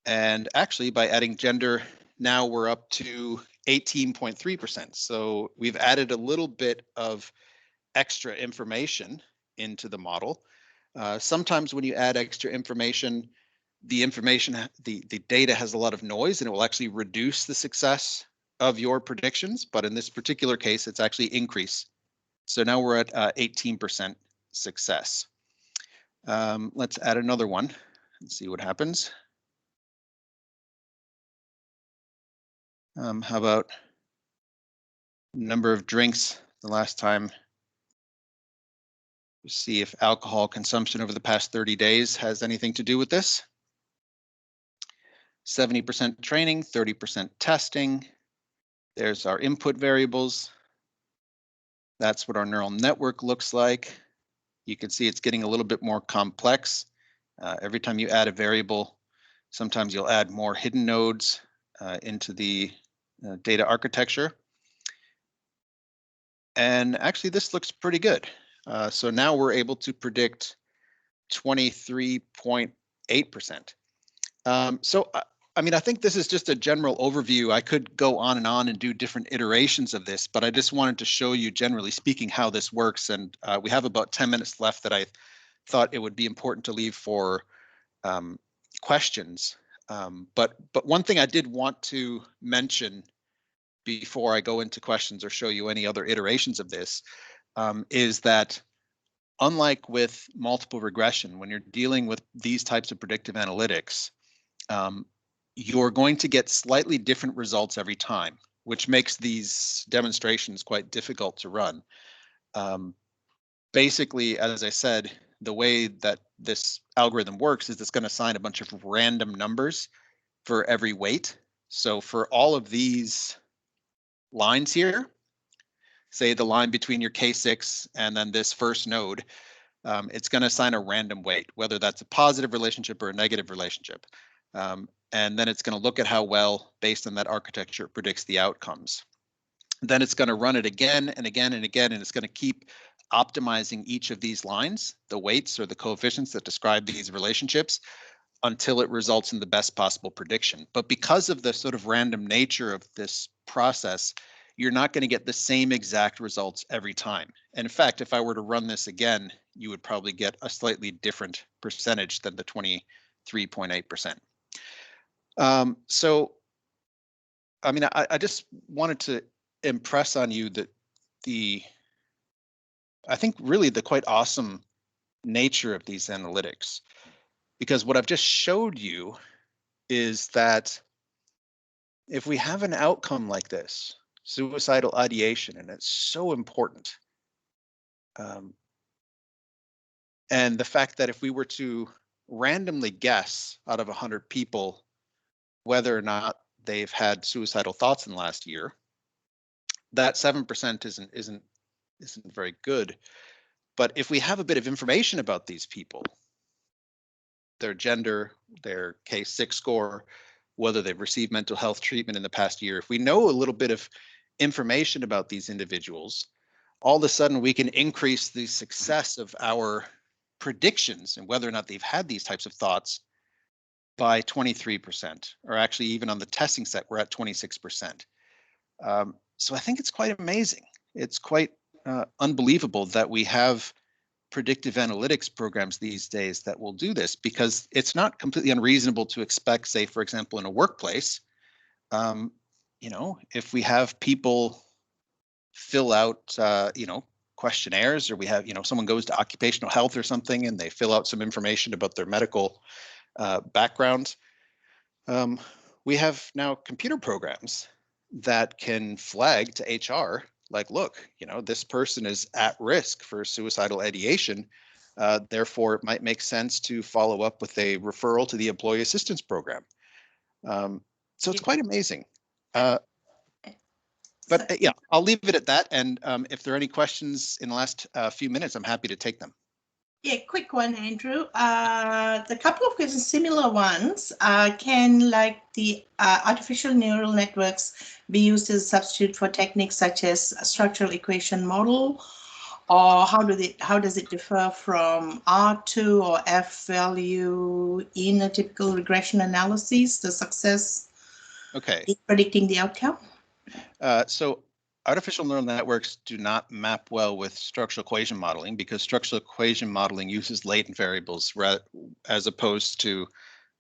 And actually, by adding gender, now we're up to 18.3%. So we've added a little bit of extra information into the model. Sometimes when you add extra information, the data has a lot of noise and it will actually reduce the success of your predictions. But in this particular case, it's actually increase. So now we're at 18% success. Let's add another one and see what happens. How about number of drinks the last time? See if alcohol consumption over the past 30 days has anything to do with this. 70% training, 30% testing. There's our input variables. That's what our neural network looks like. You can see it's getting a little bit more complex. Every time you add a variable, sometimes you'll add more hidden nodes into the data architecture. And actually, this looks pretty good. So now we're able to predict 23.8%. I mean, I think this is just a general overview. I could go on and do different iterations of this, but I just wanted to show you, generally speaking, how this works. And we have about 10 minutes left that I thought it would be important to leave for questions. But one thing I did want to mention before I go into questions or show you any other iterations of this is that unlike with multiple regression, when you're dealing with these types of predictive analytics, you're going to get slightly different results every time, which makes these demonstrations quite difficult to run. Basically, as I said, the way that this algorithm works is it's going to assign a bunch of random numbers for every weight. So for all of these lines here, say the line between your K6 and then this first node, it's going to assign a random weight, whether that's a positive relationship or a negative relationship. And then it's going to look at how well, based on that architecture, it predicts the outcomes. Then it's going to run it again and again and again, and it's going to keep optimizing each of these lines, the weights or the coefficients that describe these relationships, until it results in the best possible prediction. But because of the sort of random nature of this process, you're not going to get the same exact results every time. And in fact, if I were to run this again, you would probably get a slightly different percentage than the 23.8%. So, I mean, I just wanted to impress on you that I think really the quite awesome nature of these analytics, because what I've just showed you is that if we have an outcome like this, suicidal ideation, and it's so important, and the fact that if we were to randomly guess out of 100 people whether or not they've had suicidal thoughts in the last year, that 7% isn't very good. But if we have a bit of information about these people, their gender, their K6 score, whether they've received mental health treatment in the past year, if we know a little bit of information about these individuals, all of a sudden we can increase the success of our predictions and whether or not they've had these types of thoughts by 23%, or actually even on the testing set, we're at 26%. So I think it's quite amazing. It's quite unbelievable that we have predictive analytics programs these days that will do this, because it's not completely unreasonable to expect, say, for example, in a workplace, you know, if we have people fill out, you know, questionnaires, or we have, you know, someone goes to occupational health or something and they fill out some information about their medical background. We have now computer programs that can flag to HR, like, look, you know, this person is at risk for suicidal ideation. Therefore, it might make sense to follow up with a referral to the employee assistance program. So it's quite amazing. But yeah, I'll leave it at that. And if there are any questions in the last few minutes, I'm happy to take them.
Yeah, quick one, Andrew. The couple of questions, similar ones, can like the artificial neural networks be used as a substitute for techniques such as a structural equation model, or how does it differ from R2 or F value in a typical regression analysis, the success in predicting the outcome?
So artificial neural networks do not map well with structural equation modeling, because structural equation modeling uses latent variables as opposed to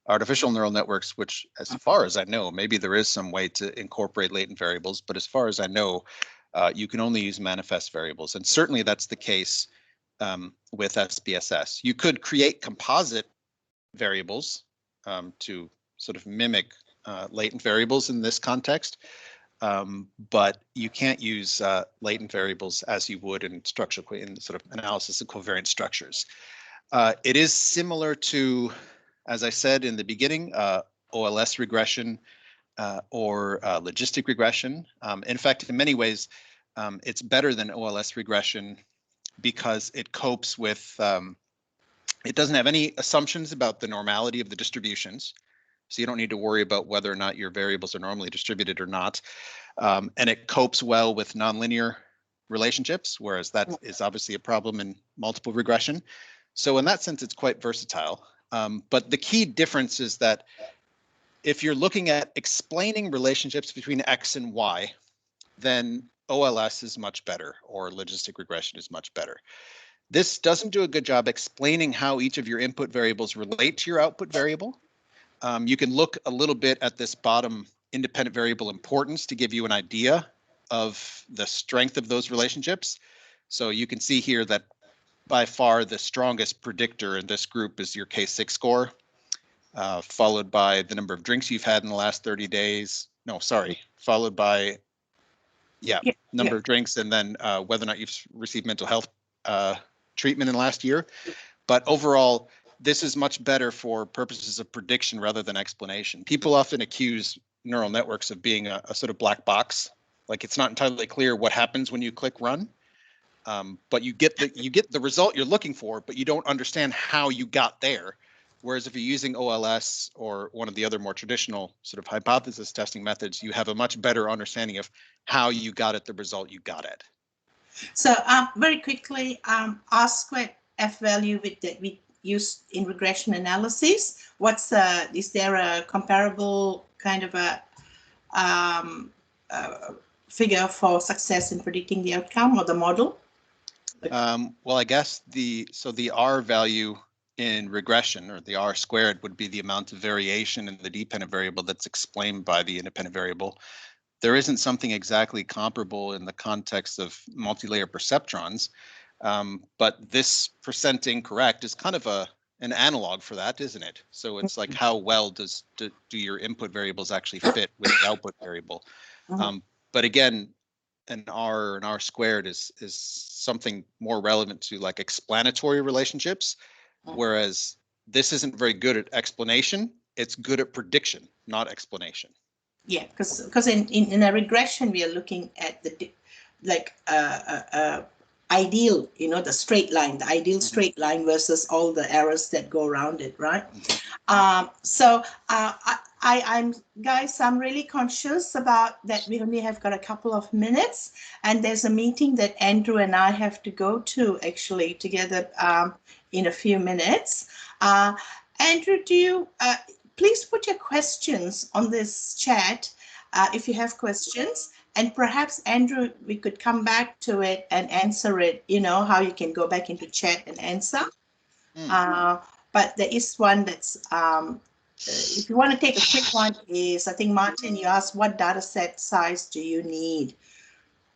artificial neural networks, which, as far as I know, maybe there is some way to incorporate latent variables, but as far as I know, you can only use manifest variables. And certainly that's the case with SPSS. You could create composite variables to sort of mimic latent variables in this context. But you can't use latent variables as you would in in sort of analysis of covariant structures. It is similar to, as I said in the beginning, OLS regression or logistic regression. In fact, in many ways, it's better than OLS regression because it copes with, it doesn't have any assumptions about the normality of the distributions. So you don't need to worry about whether or not your variables are normally distributed or not. And it copes well with nonlinear relationships, whereas that is obviously a problem in multiple regression. So in that sense, it's quite versatile. But the key difference is that if you're looking at explaining relationships between X and Y, then OLS is much better, or logistic regression is much better. This doesn't do a good job explaining how each of your input variables relate to your output variable. You can look a little bit at this bottom independent variable importance to give you an idea of the strength of those relationships. So you can see here that by far the strongest predictor in this group is your K6 score, followed by the number of drinks you've had in the last 30 days. No, sorry, followed by, number of drinks, and then whether or not you've received mental health treatment in the last year. But overall, this is much better for purposes of prediction rather than explanation. People often accuse neural networks of being a sort of black box, like it's not entirely clear what happens when you click run. But you get the result you're looking for, but you don't understand how you got there. Whereas if you're using OLS or one of the other more traditional sort of hypothesis testing methods, you have a much better understanding of how you got at the result you got at.
So very quickly, R squared F value that we use in regression analysis. Is there a comparable kind of a figure for success in predicting the outcome or the model?
Well, I guess the R value in regression, or the R squared, would be the amount of variation in the dependent variable that's explained by the independent variable. There isn't something exactly comparable in the context of multilayer perceptrons, but this percent incorrect is kind of an analog for that, isn't it? So it's like, how well do your input variables actually fit with the output variable? But again, an R squared is something more relevant to like explanatory relationships, whereas this isn't very good at explanation. It's good at prediction, not explanation. Yeah,
because in a regression we are looking at the ideal, the straight line, the ideal straight line versus all the errors that go around it, right? I'm really conscious about that. We only have got a couple of minutes, and there's a meeting that Andrew and I have to go to actually together in a few minutes. Andrew, do you please put your questions on this chat if you have questions, and perhaps Andrew, we could come back to it and answer it, how you can go back into chat and answer. But there is one that's, if you want to take a quick one, is, I think, Martin, you asked, what data set size do you need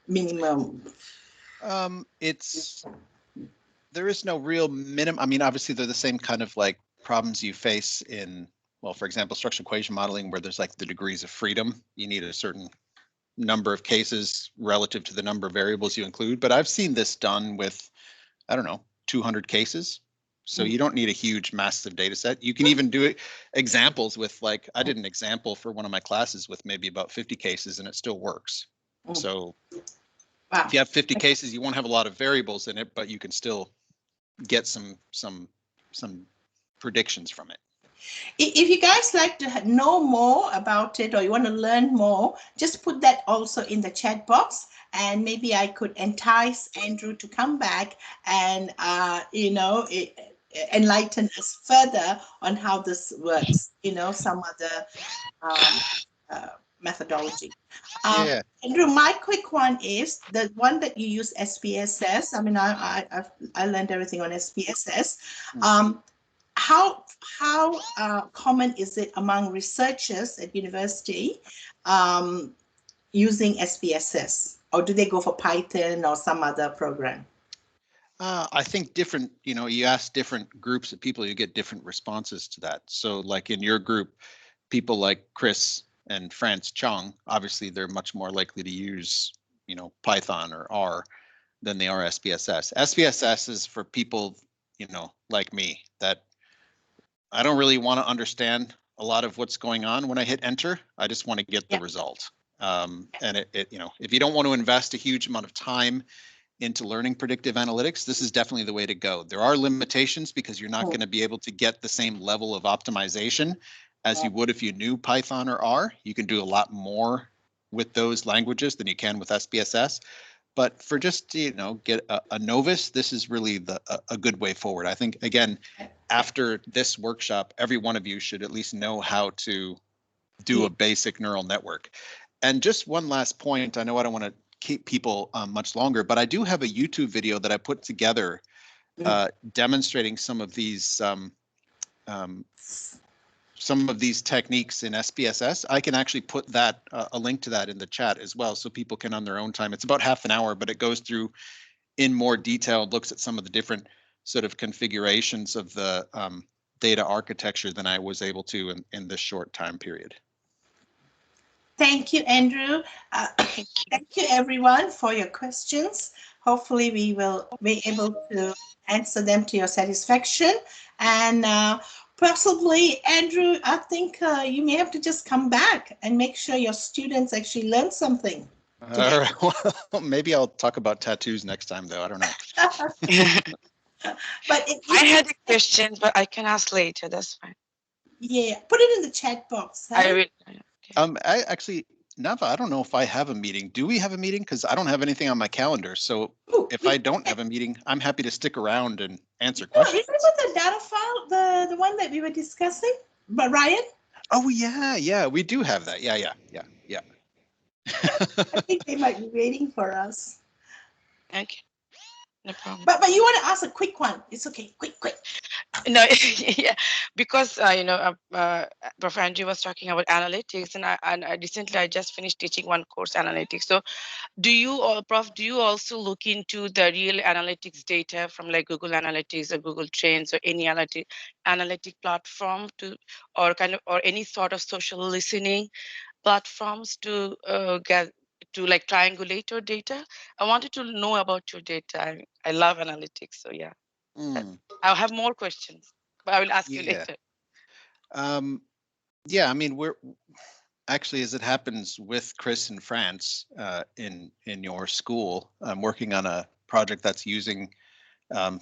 minimum?
There is no real minimum. I mean, obviously they're the same kind of like problems you face in, well, for example, structural equation modeling, where there's like the degrees of freedom. You need a certain number of cases relative to the number of variables you include. But I've seen this done with, I don't know, 200 cases. So you don't need a huge, massive data set. You can even do examples with, like, I did an example for one of my classes with maybe about 50 cases, and it still works. So if you have 50 cases, you won't have a lot of variables in it, but you can still get some predictions from it.
If you guys like to know more about it, or you want to learn more, just put that also in the chat box, and maybe I could entice Andrew to come back and enlighten us further on how this works, some other methodology. Andrew, my quick one is the one that you use, SPSS. I mean, I learned everything on SPSS. How common is it among researchers at university using SPSS, or do they go for Python or some other program?
I think different, you ask different groups of people, you get different responses to that. So like in your group, people like Chris and France Chung, obviously they're much more likely to use, Python or R than they are SPSS. SPSS is for people, like me, that I don't really want to understand a lot of what's going on when I hit enter. I just want to get the result. And if you don't want to invest a huge amount of time into learning predictive analytics, this is definitely the way to go. There are limitations because you're not going to be able to get the same level of optimization as you would if you knew Python or R. You can do a lot more with those languages than you can with SPSS. But for just, get a novice, this is really a good way forward. I think, again, after this workshop, every one of you should at least know how to do a basic neural network. And just one last point, I know I don't want to keep people much longer, but I do have a YouTube video that I put together demonstrating some of these techniques in SPSS. I can actually put that a link to that in the chat as well, so people can on their own time. It's about half an hour, but it goes through in more detail, looks at some of the different sort of configurations of the data architecture than I was able to in this short time period.
Thank you, Andrew. Thank you, everyone, for your questions. Hopefully, we will be able to answer them to your satisfaction. And possibly, Andrew, I think you may have to just come back and make sure your students actually learn something.
All right. Well, maybe I'll talk about tattoos next time, though. I don't know.
But
I had a question, but I can ask later. That's fine.
Yeah, put it in the chat box. Huh?
I will.
I actually, Nava, I don't know if I have a meeting. Do we have a meeting? Because I don't have anything on my calendar. So if I don't have a meeting, I'm happy to stick around and answer questions.
Remember the data file, the one that we were discussing, but Ryan?
Oh yeah, we do have that. Yeah.
I think they might be waiting for us.
Okay, no problem.
But you want to ask a quick one? It's okay. Quick.
No, yeah, because Prof. Andrew was talking about analytics, and I recently I just finished teaching one course, analytics. So, Prof, do you also look into the real analytics data from like Google Analytics or Google Trends or any analytic platform or any sort of social listening platforms to get to like triangulate your data? I wanted to know about your data. I love analytics, so yeah. I'll have more questions, but I will ask you later.
Yeah, I mean, we're actually, as it happens with Chris in France, in your school, I'm working on a project that's using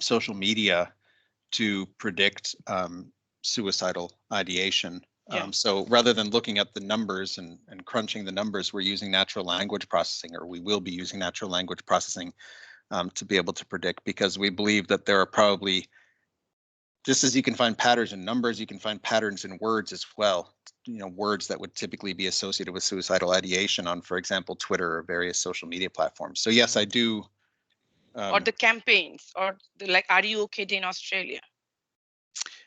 social media to predict suicidal ideation. So rather than looking at the numbers and crunching the numbers, we're using natural language processing, or we will be using natural language processing to be able to predict, because we believe that there are probably, just as you can find patterns in numbers, you can find patterns in words as well. Words that would typically be associated with suicidal ideation on, for example, Twitter or various social media platforms. So yes, I do.
Or the campaigns, or like, are you okay in Australia?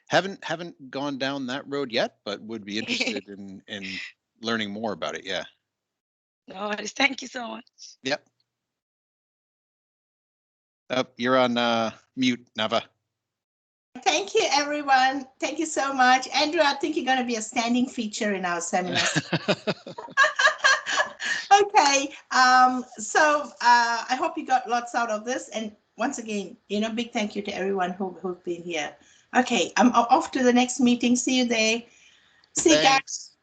Haven't gone down that road yet, but would be interested in learning more about it. Yeah.
No worries. Thank you so much.
Yep. You're on mute, Nava.
Thank you, everyone. Thank you so much. Andrew, I think you're going to be a standing feature in our seminars. Okay. So I hope you got lots out of this. And once again, big thank you to everyone who's been here. Okay, I'm off to the next meeting. See you there. See you guys.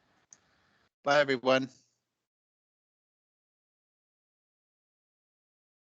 Bye, everyone.